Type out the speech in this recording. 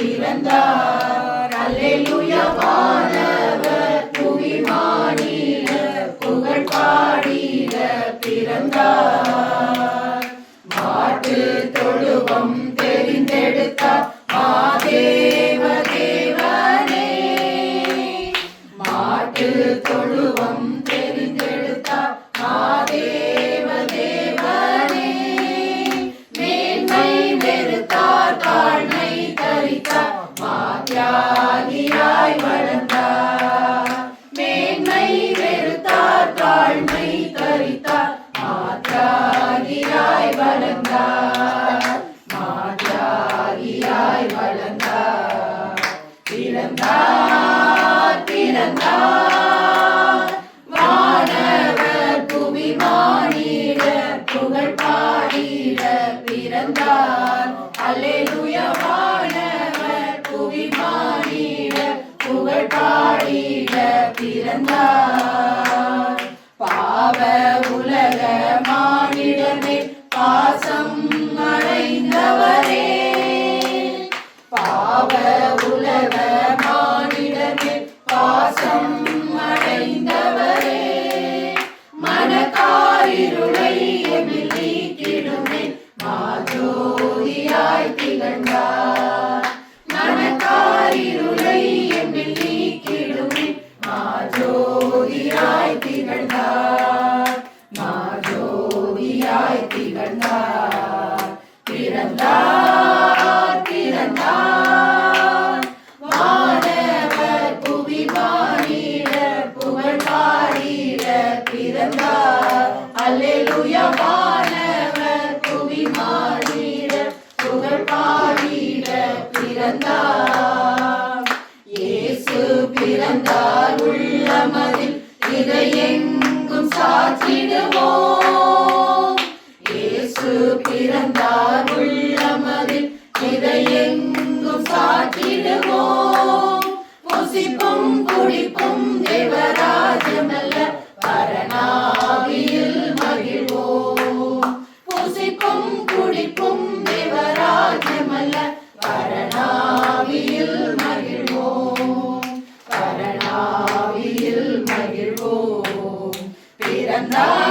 பிறந்தார். அல்லேலூயா வானவர் புவி மாநில புகழ் பாடிட பிறந்தார். மாட்டு தொழுவம் தெரிந்தெடுத்தார் மாதேவ தேவனே. மாட்டு தொழுவம் தெரிந்தெடுத்தார் மாதேவ தேவனே. மேன்மை வெறுத்தார் தாழ்மை தரித்தார் மாத்யாகியாய் வளர்ந்தார். மேன்மை வெறுத்தார் தாழ்மை தரித்தார் மாத்யாகியாய் வளர்ந்தார். மாத்யாகியாய் வளர்ந்தார். பிறந்தார் பிறந்தார் வானவர் புவி மாநில புகழ் பாடிட பிறந்தார். அல்லேலூயா வானவர் புவி மாநில புகழ் பாடிட பிறந்தார். பாவ உலக மானிடமே பாசம் அடைந்தவரே. பாவ உலக மானிடமே பாசம் அடைந்தவரே. மனக்காரிருளை எம்மில் நீக்கிடுமே மாஜோதியாய் திகழ்ந்தார். மனக்காரிருளை எம்மில் நீக்கிடுமே மாஜோதியாய் திகழ்ந்தார். மாஜோதியாய் திகழ்ந்தார். பிறந்தார் பிறந்தார் வானவர் புவி மாநில புகழ் பாடிட பிறந்தார். அல்லேலூயா வானவர் புவி மாநில புகழ் பாடிட பிறந்தார். இயேசு பிறந்தார் உள்ளமதில் இதையெங்கும் சாற்றிடுவோம். இயேசு பிறந்தார் உள்ளமதில் இதையெங்கும் சாற்றிடுவோம். புசிப்பும் குடிப்பும் தேவராஜமல்ல பரநாவியில் மகிழ்வோம். புசிப்பும் குடிப்பும் தேவராஜமல்ல பரநாவியில் மகிழ்வோம். பரநாவியில் மகிழ்வோம். பிறந்தார்